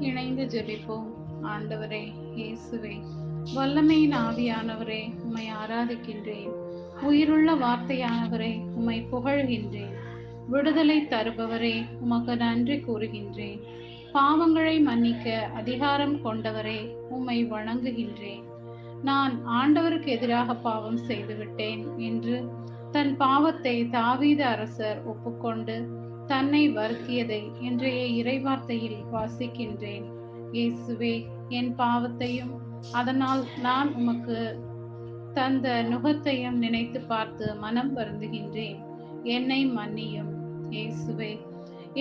இணைந்து ஜெபிப்போம். ஆண்டவரே இயேசுவே, வல்லமையின் ஆவியானவரே, உம்மை ஆராதிக்கின்றேன். உயிருள்ள வார்த்தையானவரே, உம்மை புகழ்கின்றேன். விடுதலை தருபவரே, உமக்கு நன்றி கூறுகின்றேன். பாவங்களை மன்னிக்க அதிகாரம் கொண்டவரே, உம்மை வணங்குகின்றேன். நான் ஆண்டவருக்கு எதிராக பாவம் செய்துவிட்டேன் என்று தன் பாவத்தை தாவீது அரசர் ஒப்புக்கொண்டு தன்னை வருத்தியதை இன்றைய இறைவார்த்தையில் வாசிக்கின்றேன். இயேசுவே, என் பாவத்தையும் அதனால் நான் உமக்கு தந்த நுகத்தையும் நினைத்து பார்த்து மனம் வருந்துகின்றேன். என்னை மன்னியும். இயேசுவே,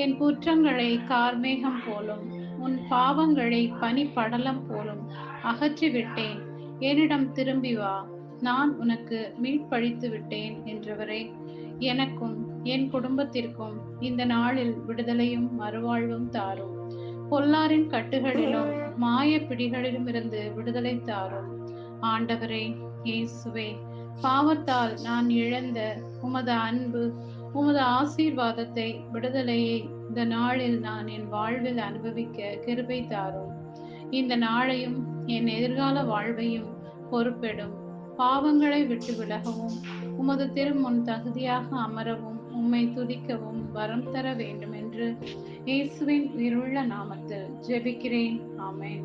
என் குற்றங்களை கார்மேகம் போலும் உன் பாவங்களை பனிப்படலம் போலும் அகற்றிவிட்டேன். என்னிடம் திரும்பி வா, நான் உனக்கு மீட்பளித்து விட்டேன் என்றவரே, எனக்கும் என் குடும்பத்திற்கும் இந்த நாளில் விடுதலையும் மறுவாழ்வும் தாரும். பொல்லாரின் கட்டுகளிலும் மாய பிடிகளிலும் இருந்து விடுதலை தாரும். ஆண்டவரே இயேசுவே, பாவத்தால் நான் இழந்த உமது அன்பு, உமது ஆசீர்வாதத்தை, விடுதலையை இந்த நாளில் நான் என் வாழ்வில் அனுபவிக்க கிருபை தாரும். இந்த நாளையும் என் எதிர்கால வாழ்வையும் பொறுப்பெடும். பாவங்களை விட்டு விலகவும் உமது திருமுன் தகுதியாக அமரவும் உம்மை துதிக்கவும் வரம் தர வேண்டும் என்று இயேசுவின் உயிருள்ள நாமத்தில் ஜெபிக்கிறேன். ஆமென்.